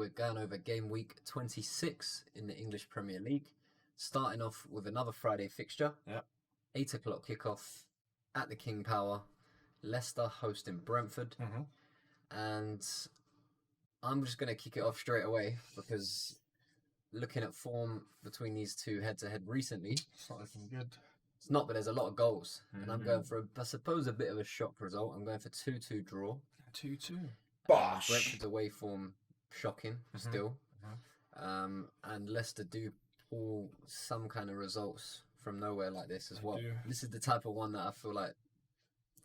we're going over game week 26 in the English Premier League. Starting off with another Friday fixture. Yep. 8 o'clock kickoff at the King Power. Leicester hosting Brentford. And I'm just going to kick it off straight away because looking at form between these two head-to-head recently, It's not looking good. it's not, but there's a lot of goals. And I'm going for, I suppose, a bit of a shock result. I'm going for 2-2 draw. 2-2. Brentford's away form, shocking still. And Leicester do pull some kind of results from nowhere like this as well. This is the type of one that I feel like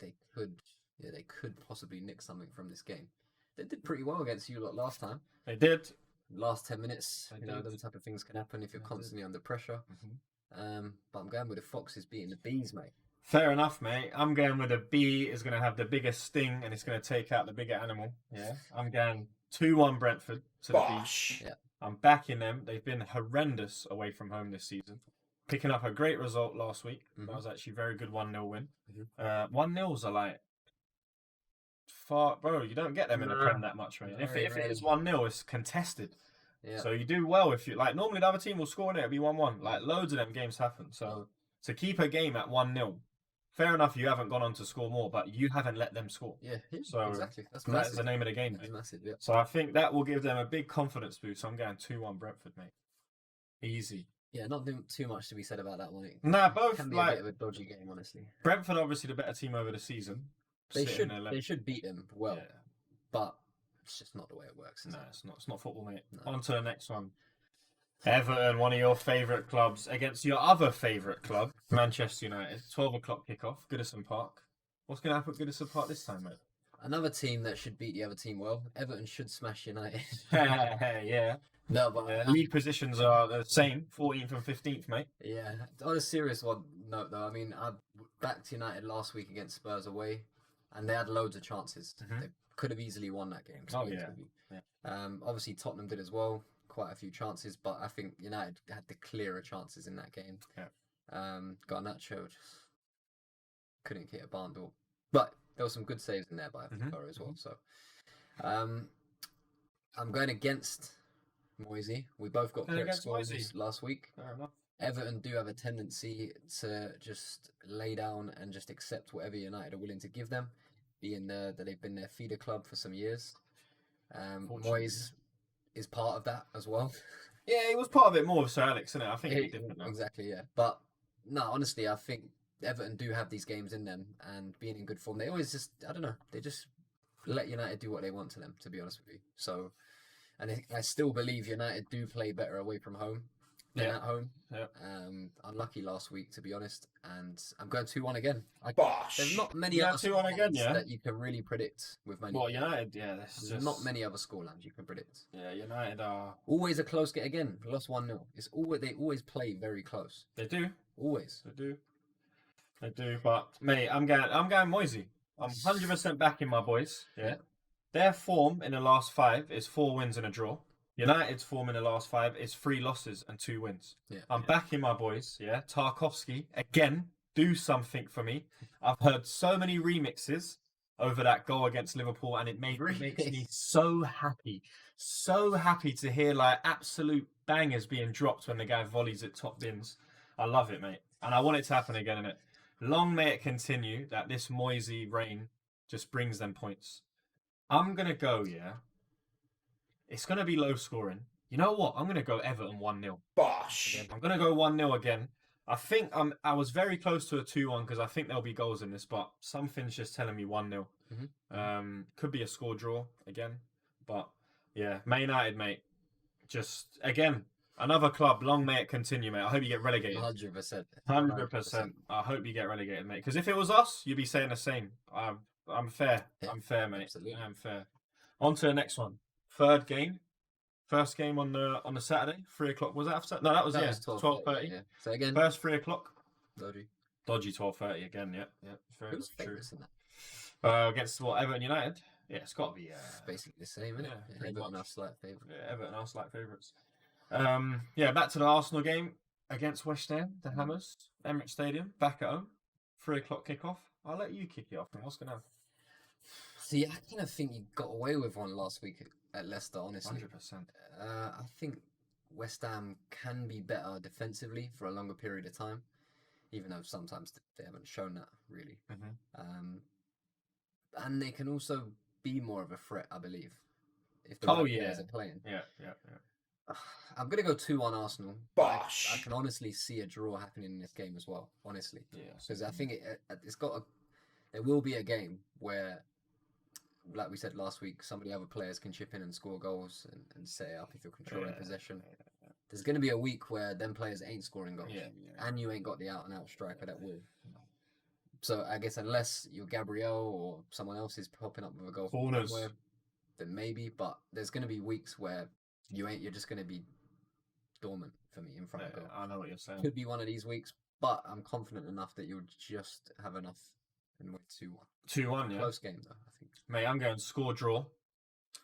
they could possibly nick something from this game. They did pretty well against you lot last time. They did. Last 10 minutes, those type of things can happen if you're constantly under pressure. But I'm going with the Foxes beating the Bees, mate. Fair enough, mate. I'm going with the bee is going to have the biggest sting and it's going to take out the bigger animal. Yeah. I'm going 2-1 Brentford to the Bees. Yeah. I'm backing them. They've been horrendous away from home this season. Picking up a great result last week. That was actually a very good 1-0 win. 1-0s are like far, bro. You don't get them in the Prem that much, mate. If it is 1-0, it's contested. Yeah. So you do well if you like. Normally the other team will score in it. It'll be 1-1. Like loads of them games happen. So to keep a game at 1-0, fair enough. You haven't gone on to score more, but you haven't let them score. Yeah. So exactly. That's the name of the game. That's massive. Yeah. So I think that will give them a big confidence boost. So I'm going 2-1 Brentford, mate. Easy. Yeah, not too much to be said about that one. Nah, both can be like a bit of a dodgy game, honestly. Brentford obviously the better team over the season. They should beat them well, but it's just not the way it works. No, it's not. It's not football, mate. No. On to the next one. Everton, one of your favourite clubs, against your other favourite club, Manchester United. 12 o'clock kickoff, Goodison Park. What's going to happen at Goodison Park this time, mate? Another team that should beat the other team well. Everton should smash United. Yeah. No, but league positions are the same, 14th and 15th, mate. Yeah. On a serious note, though, I mean, I backed United last week against Spurs away, and they had loads of chances. They could have easily won that game. Oh, yeah. Obviously, Tottenham did as well. Quite a few chances, but I think United had the clearer chances in that game. Yeah. Garnacho just couldn't hit a barn door. But there were some good saves in there by Fikara as well. So I'm going against Moisey. We both got correct scores last week. Fair enough. Everton do have a tendency to just lay down and just accept whatever United are willing to give them, being that they've been their feeder club for some years. Moyes is part of that as well. Yeah, he was part of it more with Sir Alex, isn't it? I think he didn't know. Exactly, yeah. But no, honestly, I think Everton do have these games in them, and being in good form, they always just, I don't know, they just let United do what they want to them, to be honest with you. So, and I still believe United do play better away from home than at home. Yeah. Unlucky last week, to be honest, and I'm going 2-1 again. There's not many other 2-1 again, that you can really predict with Man United. Well, United, there's not many other scorelines you can predict. Yeah, United are always a close game again. Lost 1-0. They always play very close. They do. Always. They do. But mate, I'm going Moisey. I'm 100% backing my boys. Yeah. Their form in the last 5 is 4 wins and a draw. United's form in the last 5 is 3 losses and 2 wins. Yeah, I'm backing my boys. Yeah, Tarkowski again. Do something for me. I've heard so many remixes over that goal against Liverpool, and it makes me so happy. So happy to hear like absolute bangers being dropped when the guy volleys at top bins. I love it, mate, and I want it to happen again. In it, long may it continue that this Moisey reign just brings them points. I'm gonna go. Yeah. It's going to be low scoring. You know what? I'm going to go Everton 1-0. Bosh! I'm going to go 1-0 again. I think I was very close to a 2-1 because I think there'll be goals in this, but something's just telling me 1-0. Could be a score draw again. But yeah, Man United, mate. Just, again, another club. Long may it continue, mate. I hope you get relegated. 100%. 100%. I hope you get relegated, mate. Because if it was us, you'd be saying the same. I'm fair. Yeah, I'm fair, mate. Absolutely. I'm fair. On to the next one. Third game. First game on the Saturday, 3 o'clock. Was that after? No, that was 12:30. Yeah. So again, first 3 o'clock. Dodgy 12:30 again. Yeah. Who's famous in that? Against Everton United. Yeah, it's got to be. It's basically the same, isn't it? Everton are slight favourites. Yeah, Everton are slight favourites. Back to the Arsenal game against West Ham, the Hammers, Emirates Stadium, back at home, 3 o'clock kickoff. I'll let you kick it off. What's going to happen? See, I kind of think you got away with one last week at Leicester, honestly. 100%. I think West Ham can be better defensively for a longer period of time, even though sometimes they haven't shown that, really. And they can also be more of a threat, I believe, if the right players are playing. Yeah. I'm going to go 2-1 Arsenal. Bosh. I can honestly see a draw happening in this game as well, honestly. Because I think there will be a game where, like we said last week, some of the other players can chip in and score goals and set it up if you're controlling possession. There's going to be a week where them players ain't scoring goals. And you ain't got the out-and-out striker that will. So I guess unless you're Gabriel or someone else is popping up with a goal somewhere, then maybe. But there's going to be weeks where you're just going to be dormant for me in front of goal. I know what you're saying. Could be one of these weeks, but I'm confident enough that you'll just have enough and win 2-1. 2-1, yeah. Close game, though, I think. Mate, I'm going score draw.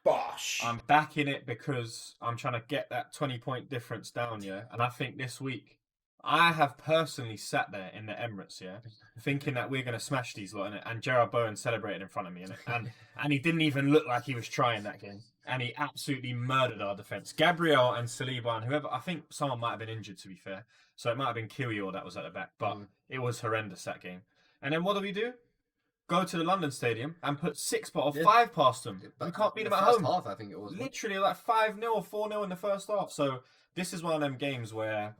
Bosh. I'm backing it because I'm trying to get that 20-point difference down, yeah. And I think this week, I have personally sat there in the Emirates, yeah, thinking that we're going to smash these lot in it. And Gerard Bowen celebrated in front of me, and he didn't even look like he was trying that game. And he absolutely murdered our defence. Gabriel and Saliba and whoever, I think someone might have been injured, to be fair. So it might have been Kiwior that was at the back. But it was horrendous, that game. And then what do? Go to the London Stadium and put 5 past them. We can't beat them at home. Half, I think it was. Literally like 5-0 or 4-0 in the first half. So this is one of them games where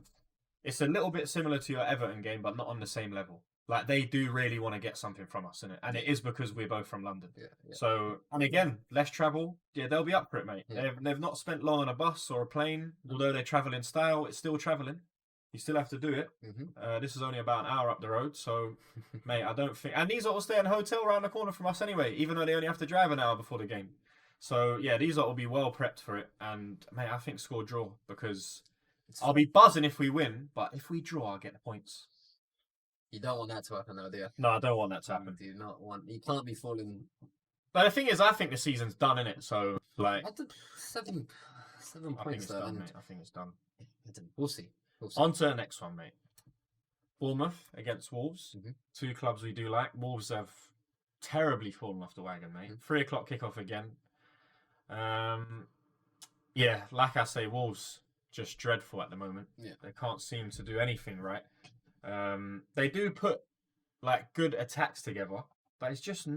it's a little bit similar to your Everton game, but not on the same level. Like, they do really want to get something from us, innit? And it is because we're both from London. Yeah. So, and again, less travel. Yeah, they'll be up for it, mate. Yeah. They've not spent long on a bus or a plane. Although they travel in style, it's still travelling. You still have to do it. This is only about an hour up the road. So, mate, I don't think... And these lot will stay in a hotel around the corner from us anyway, even though they only have to drive an hour before the game. So, yeah, these lot will be well prepped for it. And, mate, I think score draw because... I'll be buzzing if we win, but if we draw, I'll get the points. You don't want that to happen, though, do you? No, I don't want that to happen. You do not want... You can't be falling... But the thing is, I think the season's done, innit? So, like... 7 points, though. I think it's done. We'll see. On to the next one, mate. Bournemouth against Wolves. 2 clubs we do like. Wolves have terribly fallen off the wagon, mate. 3 o'clock kickoff again. Yeah, like I say, Wolves... just dreadful at the moment. Yeah. They can't seem to do anything right. They do put like good attacks together, but it's just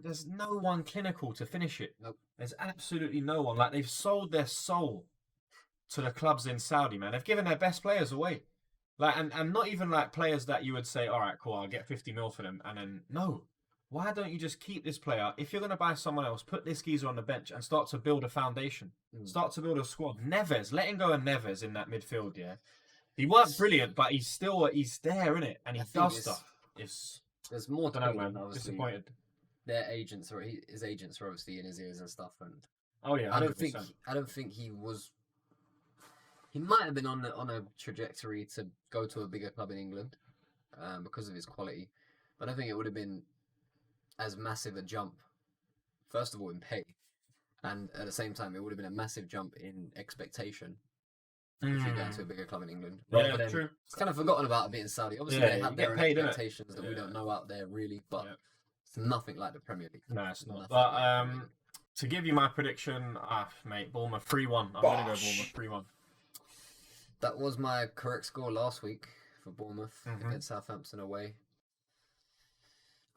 there's no one clinical to finish it. Nope. There's absolutely no one. Like, they've sold their soul to the clubs in Saudi, man. They've given their best players away. Like, and not even like players that you would say, all right, cool, I'll get 50 mil for them. And then, no. Why don't you just keep this player? If you're going to buy someone else, put this geezer on the bench and start to build a foundation. Start to buld a squad. Neves, letting go of Neves in that midfield, yeah. He weren't brilliant, but he's there, innit? And he does stuff. There's more to it, man. Disappointed. Their agents, or his agents are obviously in his ears and stuff. And oh yeah, I don't think he was. He might have been on a trajectory to go to a bigger club in England, because of his quality. But I don't think it would have been as massive a jump, first of all, in pay, and at the same time, it would have been a massive jump in expectation if you go to a bigger club in England. Yeah, true. It's kind of forgotten about a bit in Saudi. Obviously, they have their expectations that we don't know out there, really, but it's nothing like the Premier League. No, it's not. But to give you my prediction, mate, Bournemouth 3-1. I'm going to go Bournemouth 3-1. That was my correct score last week for Bournemouth against Southampton away.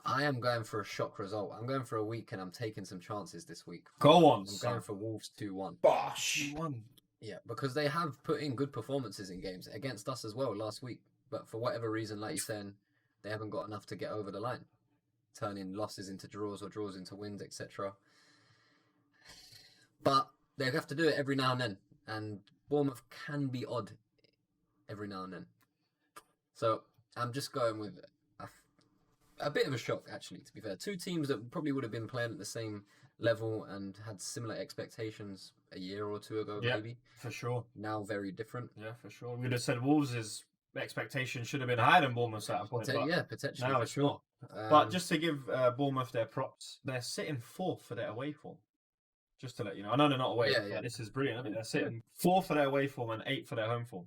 I am going for a shock result. I'm going for a week, and I'm taking some chances this week. Go on, I'm going for Wolves 2-1. Bosh. 2-1. Yeah, because they have put in good performances in games against us as well last week. But for whatever reason, like you're saying, they haven't got enough to get over the line. Turning losses into draws or draws into wins, etc. But they have to do it every now and then. And Bournemouth can be odd every now and then. So I'm just going with a bit of a shock, actually, to be fair. 2 teams that probably would have been playing at the same level and had similar expectations a year or 2 ago, maybe. For sure. Now very different. Yeah, for sure. We'd have said Wolves' expectation should have been higher than Bournemouth's at a point. Potentially. Now it's not. But just to give Bournemouth their props, they're sitting 4th for their away form. Just to let you know. I know they're not away, but this is brilliant. I mean, they're sitting 4th for their away form and 8th for their home form.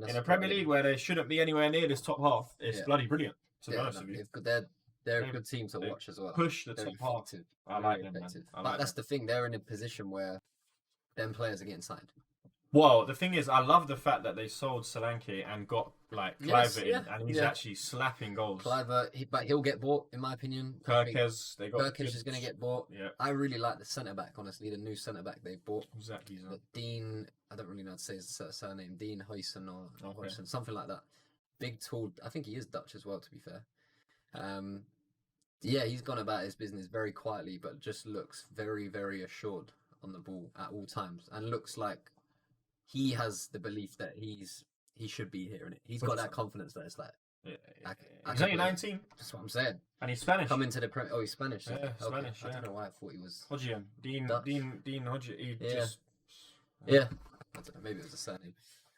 In a Premier League where they shouldn't be anywhere near this top half, it's bloody brilliant. To be honest with you. They're a good team to watch as well. Push the top half. I like them, man. But that's the thing. They're in a position where them players are getting signed. Well, the thing is, I love the fact that they sold Solanke and got like Kluivert in, and he's actually slapping goals. Kluivert, but he'll get bought, in my opinion. Kirkes, they got Kirkes is going to get bought. Yeah, I really like the centre back. Honestly, the new centre back they bought. Exactly. Dean, I don't really know how to say his surname. Dean Huysen or Huysen, something like that. Big, tall. I think he is Dutch as well, to be fair. Yeah, he's gone about his business very quietly, but just looks very, very assured on the ball at all times, and looks like he has the belief that he should be here, and he's got that confidence that it's like. He's only 19. That's what I'm saying. And he's Spanish. Come into the he's Spanish. Yeah, Spanish. I don't know why I thought he was. Hodgian. Dean Hodgian. Yeah. I don't know. Maybe it was a surname.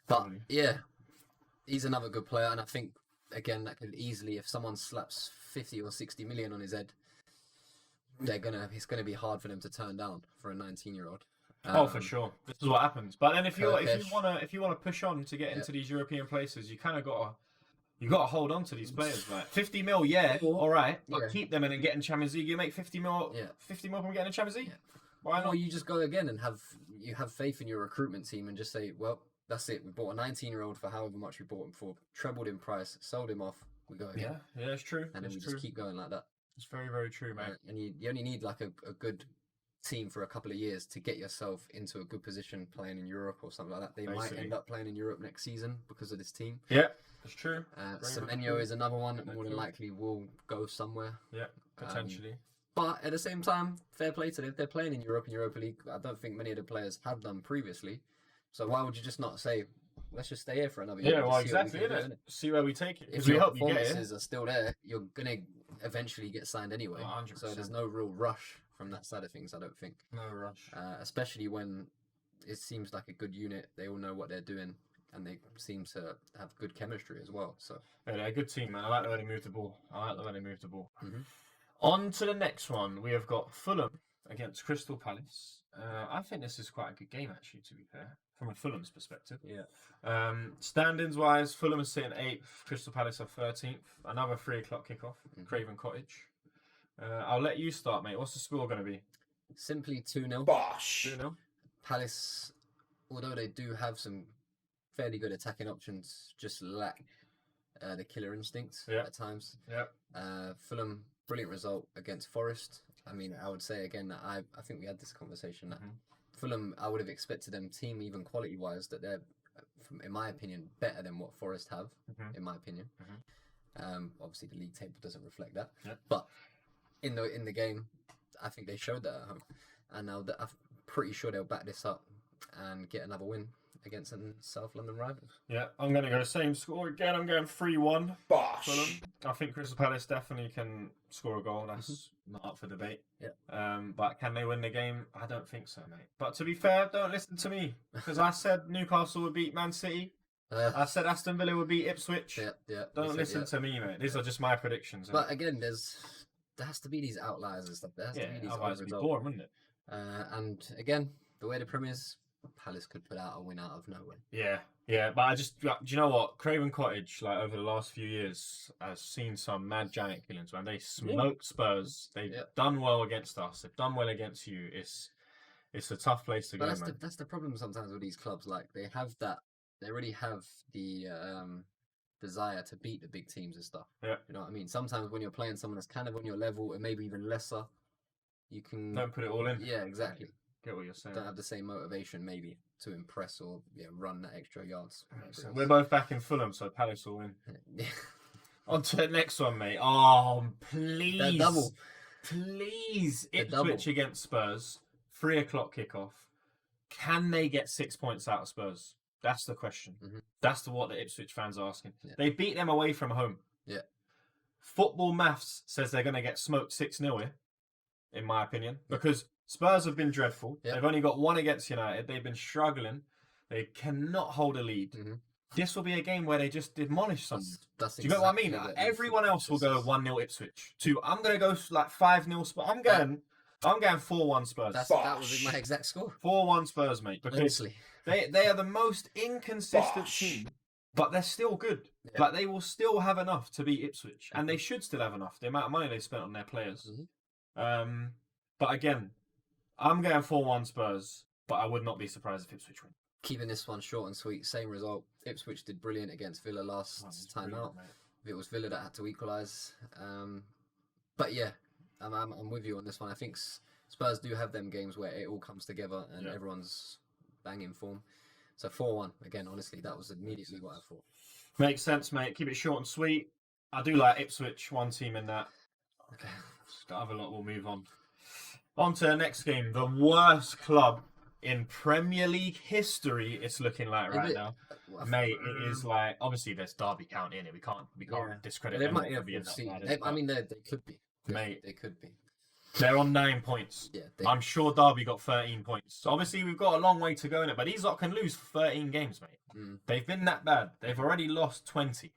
But yeah, he's another good player, and I think again that could easily, if someone slaps 50 or 60 million on his head, it's gonna be hard for them to turn down for a 19-year-old. For sure. This is what happens. But then if you wanna push on to get into these European places, you kind of gotta hold on to these players. Like 50 mil, all right, but keep them and then get in Champions League. You make 50 mil, 50 mil from getting in Champions League. Yeah. Why not? Or you just go again and have faith in your recruitment team and just say, well, that's it. We bought a 19-year-old for however much we bought him for, trebled in price, sold him off. We go again. Yeah, it's true. And then we just keep going like that. It's very, very true, mate. And you only need like a good team for a couple of years to get yourself into a good position playing in Europe or something like that. They might end up playing in Europe next season because of this team. Yeah, that's true. Semenyo is another one that more than likely will go somewhere. Yeah, potentially. But at the same time, fair play to them. If they're playing in Europe and Europa League, I don't think many of the players have done previously. So why would you just not say, let's just stay here for another year? Yeah, well, exactly. See where we take it. If your performances are still there, you're going to eventually get signed anyway. 100%. So there's no real rush from that side of things, I don't think. No rush. Especially when it seems like a good unit. They all know what they're doing, and they seem to have good chemistry as well. So yeah, they're a good team, man. I like the way they move the ball. Mm-hmm. On to the next one. We have got Fulham against Crystal Palace. I think this is quite a good game, actually, to be fair, from a Fulham's perspective. Yeah. Standings-wise, Fulham is sitting 8th, Crystal Palace are 13th. Another 3 o'clock kickoff, Craven Cottage. I'll let you start, mate. What's the score going to be? Simply 2-0. Bosh! 2-0. Palace, although they do have some fairly good attacking options, just lack the killer instincts at times. Yeah. Fulham, brilliant result against Forest. I mean, I would say again that I think we had this conversation that Fulham, I would have expected them team even quality wise that they're, in my opinion, better than what Forest have. In my opinion, obviously the league table doesn't reflect that, but in the game, I think they showed that at home, and now I'm pretty sure they'll back this up and get another win against some South London rivals. Yeah, I'm going to go same score again. I'm going 3-1. Bosh! Fulham. I think Crystal Palace definitely can score a goal. That's not up for debate. Yeah. But can they win the game? I don't think so, mate. But to be fair, don't listen to me, because I said Newcastle would beat Man City. I said Aston Villa would beat Ipswich. Yeah. Don't listen to me, mate. These are just my predictions. But again, there has to be these outliers and stuff. There has to be these otherwise it'd be boring, wouldn't it? And again, the way the Premier's, Palace could put out a win out of nowhere. Yeah, but do you know what? Craven Cottage, like over the last few years, has seen some mad giant killings, man. They smoked Spurs. They've done well against us. They've done well against you. It's a tough place to go, man. That's the problem sometimes with these clubs. Like they already have the desire to beat the big teams and stuff. Yeah. You know what I mean? Sometimes when you're playing someone that's kind of on your level and maybe even lesser, you can don't put it all in. Yeah, exactly. Get what you're saying. Don't have the same motivation maybe to impress or run that extra yards. We're both back in Fulham, so Palace will win. On to the next one, mate. Oh, please. That double. Please. Ipswich against Spurs. 3 o'clock kickoff. Can they get 6 points out of Spurs? That's the question. That's what the Ipswich fans are asking. Yeah. They beat them away from home. Yeah. Football maths says they're going to get smoked 6-0 here, in my opinion, because Spurs have been dreadful. Yep. They've only got 1 against United. They've been struggling. They cannot hold a lead. This will be a game where they just demolish someone. Do you get what I mean? Everyone else will go 1-0 Ipswich. I'm going to go like 5-0 Spurs. I'm going 4-1 Spurs. That was my exact score. 4-1 Spurs, mate. Because they are the most inconsistent team, but they're still good. Yeah. Like they will still have enough to beat Ipswich, and they should still have enough. The amount of money they spent on their players. But again, I'm going 4-1 Spurs. but I would not be surprised if Ipswich win. Keeping this one short and sweet, same result. Ipswich did brilliant against Villa last time out. Mate. It was Villa that had to equalise. But yeah, I'm with you on this one. I think Spurs do have them games where it all comes together and everyone's banging form. So 4-1. Again, honestly, that was immediately what I thought. Makes sense, mate. Keep it short and sweet. I do like Ipswich, one team in that. Okay. The other lot will move on. On to the next game. The worst club in Premier League history, it's looking like right now. Mate, it is like, obviously there's Derby County in it. We can't discredit them. I mean, they could be. Mate, they could be. They're on 9 points. Yeah, I'm sure Derby got 13 points. So obviously we've got a long way to go in it, but these lot can lose 13 games, mate. They've been that bad. They've already lost 20.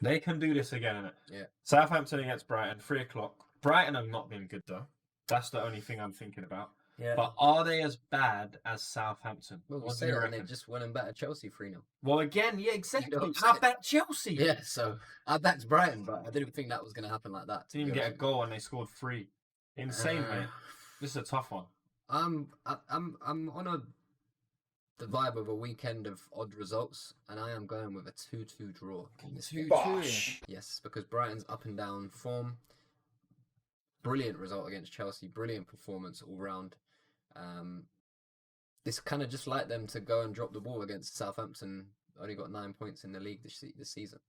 They can do this again, innit? Yeah. Southampton against Brighton, 3 o'clock. Brighton have not been good though. That's the only thing I'm thinking about. Yeah. But are they as bad as Southampton? Well, we'll say that, and they just went and battered Chelsea 3-0. Well, again, yeah, exactly. I bet Chelsea. Yeah, so I backed Brighton, but I didn't think that was going to happen like that. Didn't even get a goal and they scored 3. Insane, mate. This is a tough one. I'm on the vibe of a weekend of odd results, and I am going with a 2-2 draw. 2-2. Yes, because Brighton's up and down form. Brilliant result against Chelsea. Brilliant performance all round. This kind of just like them to go and drop the ball against Southampton. Only got 9 points in the league this season.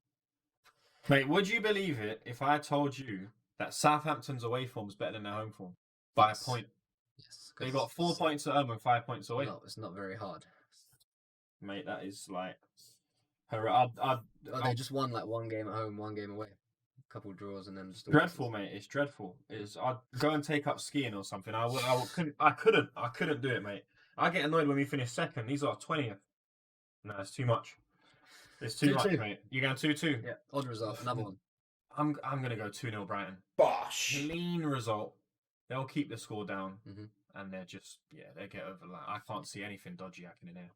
Mate, would you believe it if I told you that Southampton's away form is better than their home form by a point? Yes. They got 4 points at home and 5 points away. No, it's not very hard. Mate, that is like... They just won like 1 game at home, 1 game away. A couple of draws and then just... Dreadful, mate. It's dreadful. I'd go and take up skiing or something. I couldn't do it, mate. I get annoyed when we finish second. These are 20th. No, it's too much. It's too much, mate. You're going 2-2? Yeah, odd result. Another one. I'm going to go 2-0 Brighton. Bosh. Clean result. They'll keep the score down. And they're just, they get over that. I can't see anything dodgy happening here.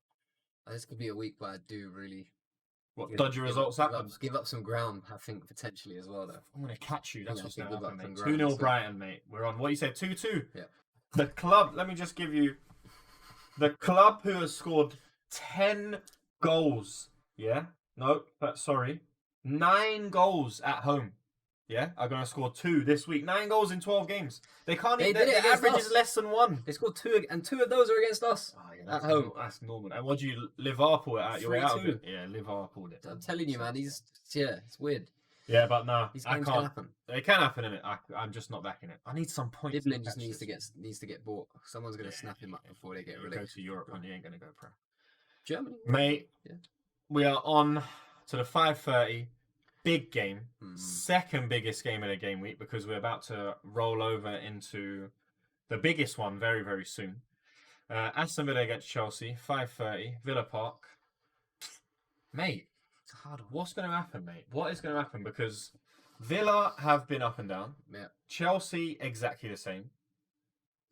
This could be a week where I do really... dodgy results happen? Give up some ground, I think, potentially as well, though. I'm going to catch you. That's what's going to happen, mate. 2-0 Brighton, mate. We're on. What you said, 2-2? Yeah. The club, let me just give you... The club who has scored 10 goals, 9 goals at home, are going to score 2 this week. 9 goals in 12 games. They can't even... Their average is less than 1. They scored 2, and 2 of those are against us. At home. That's normal. And what do you Liverpool it out? You're out of it. Yeah, Liverpool it. I'm telling you, man. It's weird. Yeah, but no, these games can happen. They can happen, innit? I'm just not backing it. I need some points. Diblin just needs to get bought. Someone's going to snap him up before they get released. Go to Europe and he ain't going to go pro. Germany, mate. Yeah. We are on to the 5:30 big game, second biggest game of the game week, because we're about to roll over into the biggest one very, very soon. Aston Villa against Chelsea, 5:30, Villa Park. Mate, it's hard. What's going to happen, mate? What is going to happen? Because Villa have been up and down. Yeah. Chelsea, exactly the same.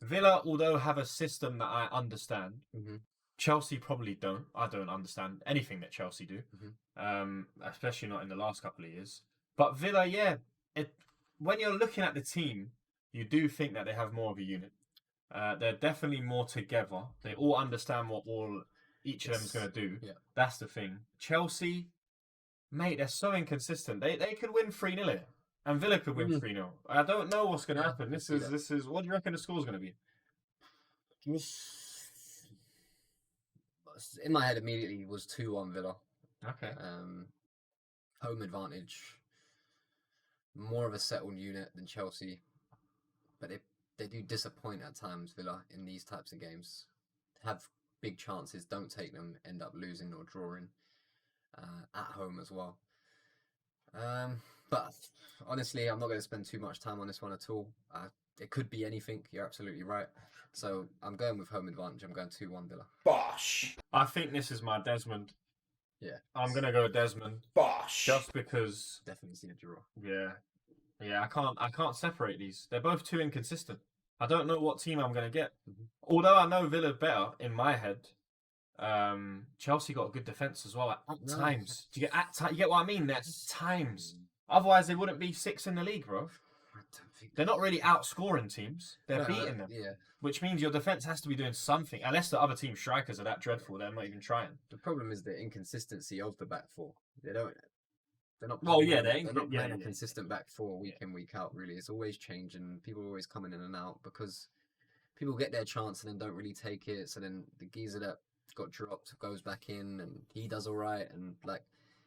Villa, although have a system that I understand, Chelsea probably don't. I don't understand anything that Chelsea do, especially not in the last couple of years. But Villa, when you're looking at the team, you do think that they have more of a unit. They're definitely more together. They all understand what each of them is going to do. Yeah. That's the thing. Chelsea, mate, they're so inconsistent. They could win 3-0 here, and Villa could win 3-0. I don't know what's going to happen. This is. What do you reckon the score's going to be? In my head, immediately was 2-1 Villa. Okay. Home advantage. More of a settled unit than Chelsea, but they do disappoint at times, Villa, in these types of games. Have big chances, don't take them, end up losing or drawing at home as well. But honestly, I'm not going to spend too much time on this one at all. It could be anything. You're absolutely right. So I'm going with home advantage. I'm going 2-1 Villa. Bosh. I think this is my Desmond. Yeah. I'm going to go Desmond. Bosh. Just because... Definitely see a draw. Yeah. Yeah, I can't separate these. They're both too inconsistent. I don't know what team I'm going to get. Although I know Villa better in my head, Chelsea got a good defence as well at times. You get what I mean? At times. Otherwise, they wouldn't be 6th in the league, bro. I don't they're not really outscoring teams. They're beating them. Yeah. Which means your defense has to be doing something. Unless the other team strikers are that dreadful, they're not even trying. The problem is the inconsistency of the back four. They're not. Well, yeah, they're not playing a consistent back four week in, week out. Really, it's always changing. People are always coming in and out because people get their chance and then don't really take it. So then the geezer that got dropped goes back in and he does all right. And like,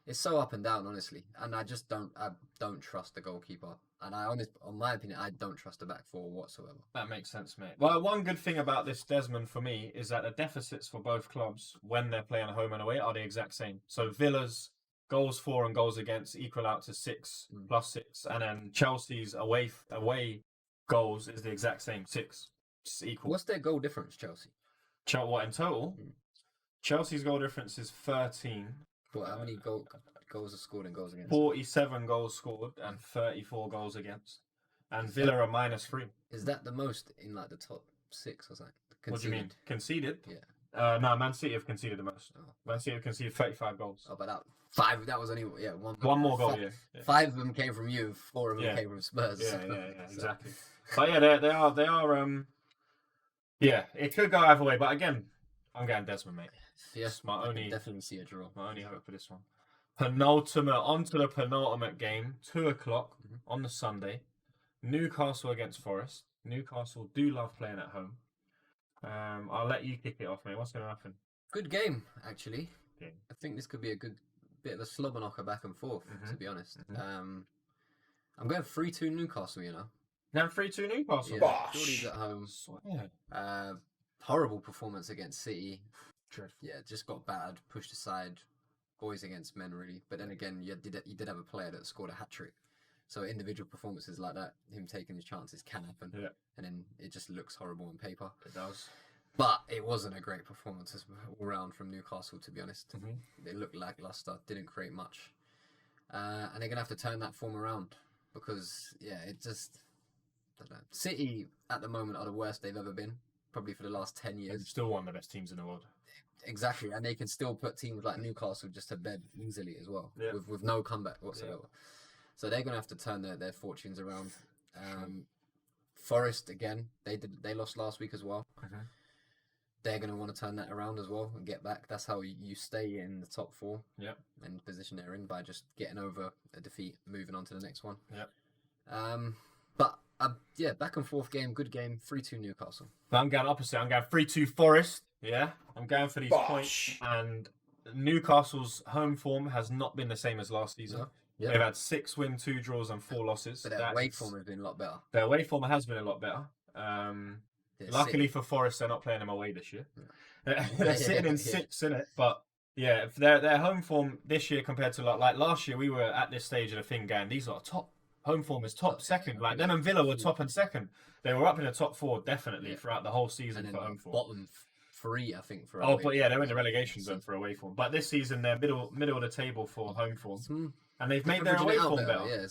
it's so up and down, honestly. And I just don't trust the goalkeeper. And on my opinion, I don't trust the back four whatsoever. That makes sense, mate. Well, one good thing about this Desmond for me is that the deficits for both clubs when they're playing home and away are the exact same. So Villa's goals for and goals against equal out to 6 plus 6, and then Chelsea's away goals is the exact same 6. It's equal. What's their goal difference, Chelsea? What in total? Chelsea's goal difference is 13. What? How many goals are scored and goals against? 47 goals scored and 34 goals against. And Villa are -3. Is that the most in like the top 6 or something? Conceded. What do you mean? Conceded? Yeah. No, Man City have conceded the most. Oh. Man City have conceded 35 goals. Oh, but that was only one more goal. Yeah. 5 of them came from you. 4 of them came from Spurs. Yeah, exactly. But yeah, they are. Yeah, it could go either way. But again, I'm getting Desmond, mate. Yes, definitely see a draw. My only hope for this one. Onto the penultimate game, 2:00 on the Sunday. Newcastle against Forest. Newcastle do love playing at home. I'll let you kick it off, mate. What's going to happen? Good game, actually. I think this could be a good bit of a slobber knocker back and forth, to be honest. I'm going 3-2 Newcastle, you know. Now 3-2 Newcastle. Yeah, Geordie's at home. Horrible performance against City. Dreadful. Yeah, just got battered, pushed aside. Boys against men, really. But then again, you did have a player that scored a hat-trick. So individual performances like that, him taking his chances can happen. Yeah. And then it just looks horrible on paper. It does. But it wasn't a great performance all round from Newcastle, to be honest. They looked lackluster, didn't create much. And they're going to have to turn that form around. Because, it just... I don't know. City, at the moment, are the worst they've ever been. Probably for the last 10 years. And still one of the best teams in the world. Exactly, and they can still put teams like Newcastle just to bed easily as well, with no comeback whatsoever. Yeah. So they're going to have to turn their fortunes around. Forest, again, they lost last week as well. They're going to want to turn that around as well and get back. That's how you stay in the top 4 and the position they're in, by just getting over a defeat, moving on to the next one. But back and forth game, good game, 3-2 Newcastle. But I'm going opposite. I'm going 3-2 Forest. Yeah, I'm going for these points. And Newcastle's home form has not been the same as last season. No. Yep. They've had 6 wins, 2 draws, and 4 losses. But their away form has been a lot better. Their away form has been a lot better. Luckily for Forest, they're not playing them away this year. They're sitting in 6th, innit? But yeah, their home form this year compared to like last year, we were at this stage of the thing going, these are top. Home form is top second. Like them and Villa were top and second. They were up in the top 4 definitely throughout the whole season for home form. Bottom 3, I think, for away. But yeah, they went to relegation zone for away form. But this season they're middle of the table for home form, and they've made their away form better.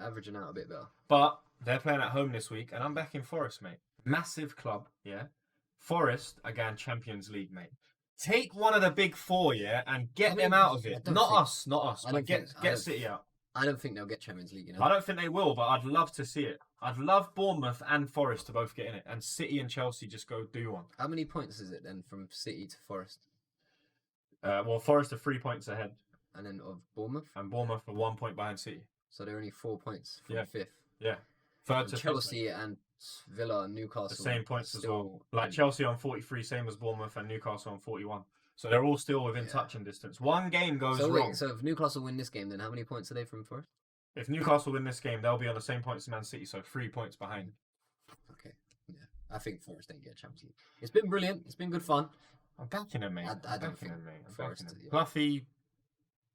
Averaging out a bit better. But they're playing at home this week, and I'm back in Forest, mate. Massive club, Forest again, Champions League, mate. Take one of the big 4, and get them out of it. Not us. But get City out. I don't think they'll get Champions League, you know. I don't think they will, but I'd love to see it. I'd love Bournemouth and Forest to both get in it, and City and Chelsea just go do one. How many points is it then from City to Forest? Well, Forest are 3 points ahead. And then of Bournemouth? And Bournemouth are 1 point behind City. So they're only 4 points from 5th. Yeah. Third to Chelsea and Villa and Newcastle. The same points as well. Like Chelsea on 43, same as Bournemouth, and Newcastle on 41. So they're all still within touching distance. One game goes wrong. So if Newcastle win this game, then how many points are they from Forest? If Newcastle win this game, they'll be on the same points as Man City, so 3 points behind. Okay, yeah. I think Forest don't get Champions League. It's been brilliant. It's been good fun. I'm backing him, mate. I don't think Forest... Fluffy,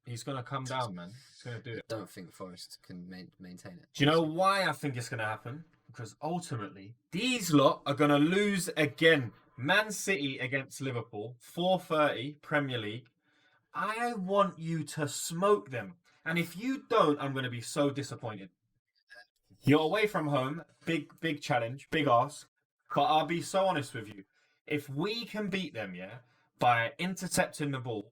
he's going to come down, man. He's going to do it. I don't think Forest can maintain it. Do you know why I think it's going to happen? Because ultimately, these lot are going to lose again. Man City against Liverpool, 4:30 Premier League. I want you to smoke them. And if you don't, I'm going to be so disappointed. You're away from home. Big challenge. Big ask. But I'll be so honest with you. If we can beat them, by intercepting the ball,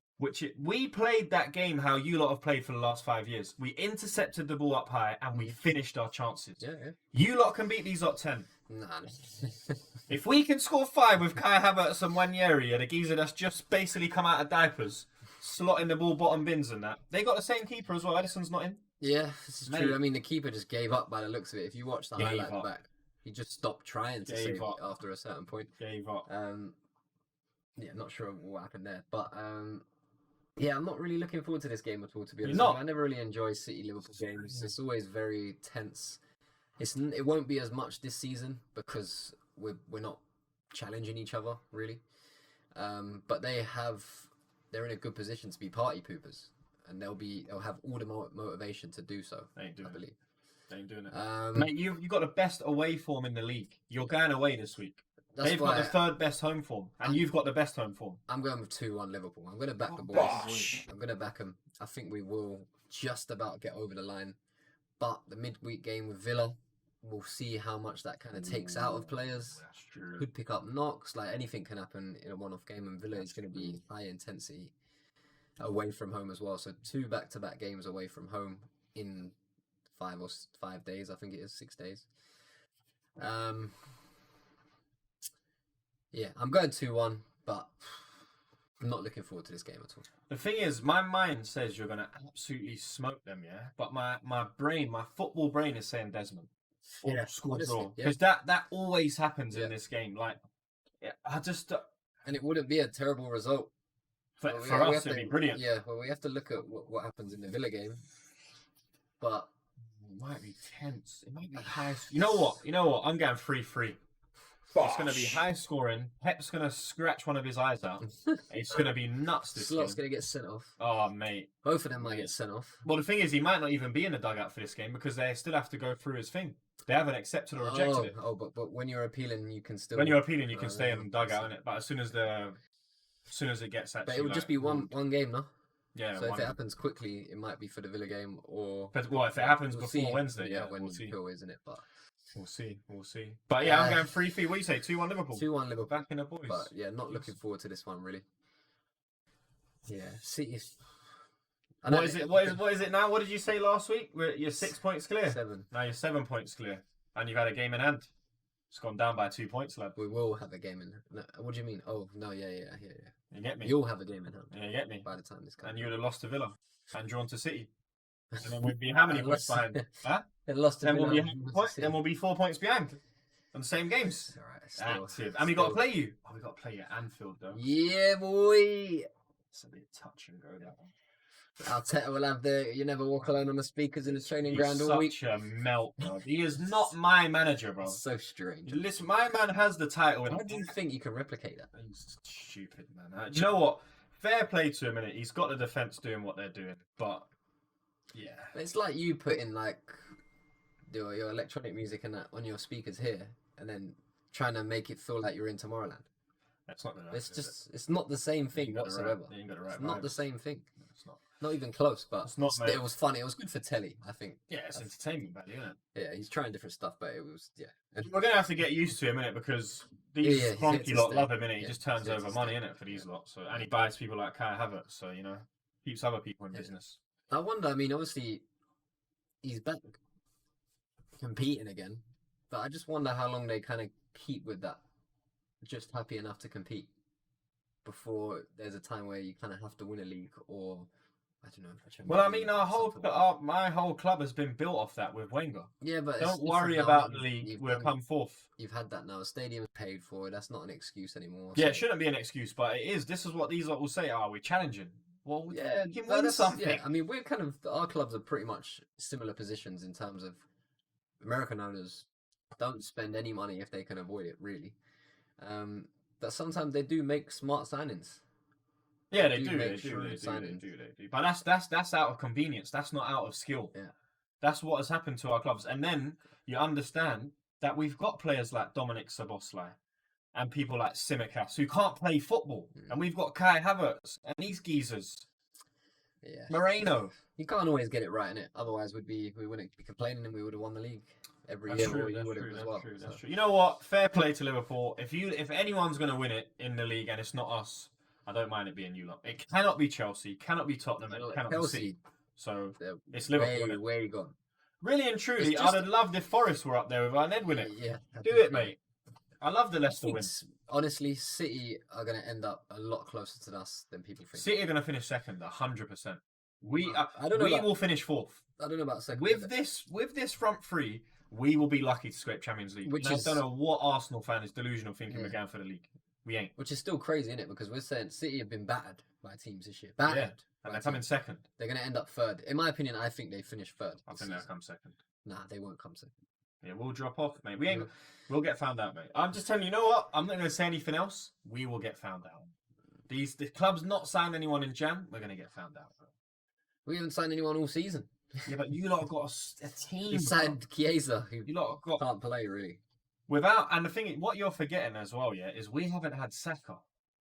We played that game how you lot have played for the last 5 years. We intercepted the ball up high and we finished our chances. Yeah. You lot can beat these lot 10. Nah. If we can score 5 with Kai Havertz and Wanyeri and a geezer that's just basically come out of diapers, slotting the ball bottom bins and that, they got the same keeper as well. Edison's not in. Yeah, this is true. I mean, the keeper just gave up by the looks of it. If you watch the highlight back, he just stopped trying to save it after a certain point. Gave up. Yeah, not sure what happened there, but yeah, I'm not really looking forward to this game at all. To be honest, not? I never really enjoy City Liverpool games. It's always very tense. It won't be as much this season because we're not challenging each other really. But they're in a good position to be party poopers, and they'll have all the motivation to do so. They ain't doing I believe. They ain't doing it. Mate, you got the best away form in the league. You're going away this week. They've got the third best home form, and you've got the best home form. I'm going with 2-1 Liverpool. I'm going to back the boys. I'm going to back them. I think we will just about get over the line. But the midweek game with Villa, we'll see how much that kind of takes out of players. That's true. Could pick up knocks. Like anything can happen in a one-off game, and Villa is going to be high intensity away from home as well. So 2 back-to-back games away from home in 5 days. I think it is 6 days. Yeah, I'm going 2-1, but I'm not looking forward to this game at all. The thing is, my mind says you're going to absolutely smoke them, yeah? But my brain, my football brain is saying Desmond. Or score draw. Because that always happens in this game. Like, I just... and it wouldn't be a terrible result. For us, it'd be brilliant. Yeah, well, we have to look at what happens in the Villa game. But... it might be tense. It might be high... You know what? I'm going 3-3. It's going to be high scoring. Pep's going to scratch one of his eyes out. It's going to be nuts this Slot's game. going to get sent off. Oh, mate. Both of them might get sent off. Well, the thing is, he might not even be in the dugout for this game because they still have to go through his thing. They haven't accepted or rejected it. Oh, but when you're appealing, you can still... When you're appealing, you can stay in the dugout, innit? But as soon as it gets actually... But it will just be one game, no? Yeah. So if it happens quickly, it might be for the Villa game or... But, well, if it happens before Wednesday, when we'll see. Isn't it? But... We'll see. But yeah, I'm going 3-3. What do you say? 2-1 Liverpool? 2-1 Liverpool. Back in the boys. But yeah, not looking forward to this one, really. Yeah, City... What is it now? What did you say last week? You're 6 points clear? 7. Now you're 7 points clear. And you've had a game in hand. It's gone down by 2 points, lad. We will have a game in... No, what do you mean? Oh, no, yeah. You get me? You'll have a game in hand. Yeah, you get me? By the time this comes. And you would have lost to Villa. And drawn to City. And then we'd be how many points behind? Huh? Then we'll be 4 points behind. On the same games. Alright, active. And we got to play you. Oh, we got to play you at Anfield, though. Yeah, boy. It's a bit touch and go, that one. Arteta will have you never walk alone on the speakers in the training ground all week. Such a melt, bro. He is not my manager, bro. It's so strange. Listen, my man has the title. How do you think you can replicate that? He's stupid, man. Do you know what? Fair play to him, innit? He's got the defence doing what they're doing, but yeah. It's like you putting like your electronic music and that on your speakers here, and then trying to make it feel like you're in Tomorrowland. That's not the. It's not the same thing whatsoever. It's not the same thing. It's not. Not even close, but it was funny. It was good for telly, I think. Yeah, it's entertainment value, isn't it? Yeah, he's trying different stuff, but it was, We're going to have to get used to him, innit? Because these Cronky lot love him, innit? He just turns over money, innit, for these lot. So, and he buys people like Kai Havertz, so, keeps other people in business. I wonder, obviously, he's back competing again, but I just wonder how long they kind of keep with that. Just happy enough to compete before there's a time where you kind of have to win a league or... I don't know. Well, my whole club has been built off that with Wenger. Yeah, but don't worry about the league. We'll come fourth. You've had that now. The stadium is paid for. That's not an excuse anymore. Yeah, it shouldn't be an excuse, but it is. This is what these lot will say. We're challenging. Well, yeah, you can win something. Yeah, we're kind of our clubs are pretty much similar positions in terms of American owners don't spend any money if they can avoid it, really. But sometimes they do make smart signings. Yeah, they do. But that's out of convenience. That's not out of skill. Yeah. That's what has happened to our clubs. And then you understand that we've got players like Dominic Szoboszlai and people like Tsimikas who can't play football. And we've got Kai Havertz and these geezers. Yeah. Moreno. You can't always get it right, innit? Otherwise we wouldn't be complaining and we would have won the league every year. That's true. You know what? Fair play to Liverpool. If anyone's going to win it in the league and it's not us, I don't mind it being you lot. It cannot be Chelsea, cannot be Tottenham, and it cannot be City. So it's Liverpool. Where you gone? Really and truly, I'd have loved if Forest were up there without Ned winning it. Yeah, do it, mate. I love the Leicester win. Honestly, City are going to end up a lot closer to us than people think. City are going to finish second, 100%. We will finish fourth. I don't know about second. With this front three, we will be lucky to scrape Champions League. I don't know what Arsenal fan is delusional thinking we're going for the league. We ain't. Which is still crazy, isn't it? Because we're saying City have been battered by teams this year. Battered. And they're coming second. They're going to end up third. In my opinion, I think they finish third. I think they'll come second. Nah, they won't come second. Yeah, we'll drop off, mate. We'll get found out, mate. I'm just telling you, you know what? I'm not going to say anything else. We will get found out. The club's not signed anyone in Jan. We're going to get found out. Bro. We haven't signed anyone all season. Yeah, but you lot have got a team. You signed Chiesa, who you lot have can't play really. And the thing, what you're forgetting as well, is we haven't had Saka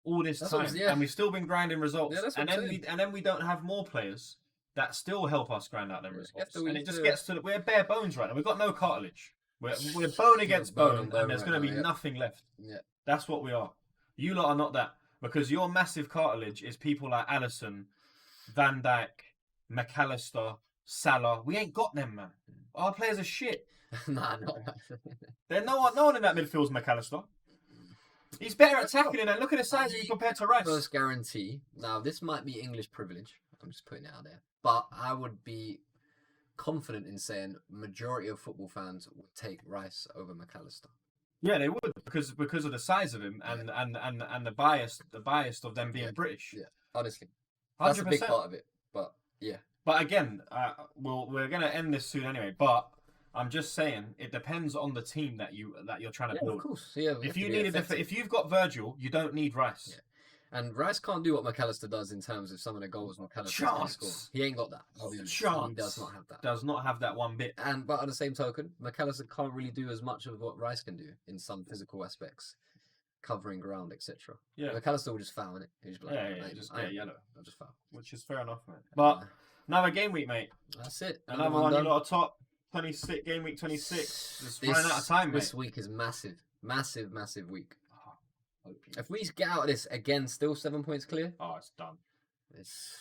all this time, and we've still been grinding results. Yeah, and then we don't have more players that still help us grind out them results. And it just gets to we're bare bones right now. We've got no cartilage. We're bone against bone, and there's going to be nothing left. Yeah, that's what we are. You lot are not that, because your massive cartilage is people like Alisson, Van Dijk, McAllister, Salah. We ain't got them, man. Our players are shit. Nah. There's no one in that midfield's McAllister. He's better at tackling, and look at the size of him compared to Rice. First guarantee. Now, this might be English privilege. I'm just putting it out there. But I would be confident in saying majority of football fans would take Rice over McAllister. Yeah, they would because of the size of him and the bias of them being British. Yeah, honestly, 100%. That's a big part of it. But yeah. But again, we're gonna end this soon anyway. But I'm just saying, it depends on the team that you're trying to build. Of course. Yeah. If you've got Virgil, you don't need Rice. Yeah. And Rice can't do what McAllister does in terms of some of the goals McAllister score. He ain't got that. He does not have that. Does not have that one bit. But on the same token, McAllister can't really do as much of what Rice can do in some physical aspects, covering ground, etc. Yeah. McAllister will just foul it. He'll just be like, just get yellow. I'll just foul. Which is fair enough, mate. But another game week, mate. That's it. Another one. You got a top 26 game week 26. Just running out of time, mate. This week is massive week. If we get out of this again, still 7 points clear. Oh, it's done. It's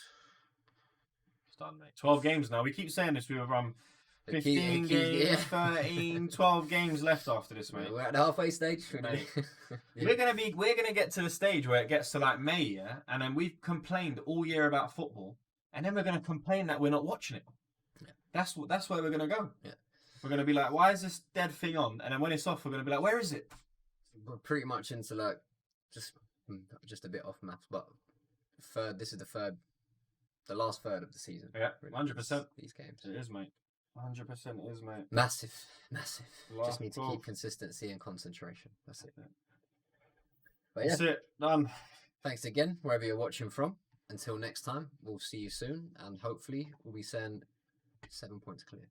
done, mate. 12 games now. We keep saying this. We were 15 games, 13, 12 games left after this, mate. We're at the halfway stage. We're gonna get to the stage where it gets to like May, and then we've complained all year about football, and then we're gonna complain that we're not watching it. Yeah. That's where we're gonna go. Yeah. We're gonna be like, why is this dead thing on? And then when it's off, we're gonna be like, where is it? We're pretty much into like just a bit off maths, but this is the last third of the season. Yeah, 100%. These games. It is, mate. 100% it is, mate. Massive. Just need to keep consistency and concentration. That's it. But That's it. Done. Thanks again, wherever you're watching from. Until next time, we'll see you soon, and hopefully we'll be saying 7 points clear.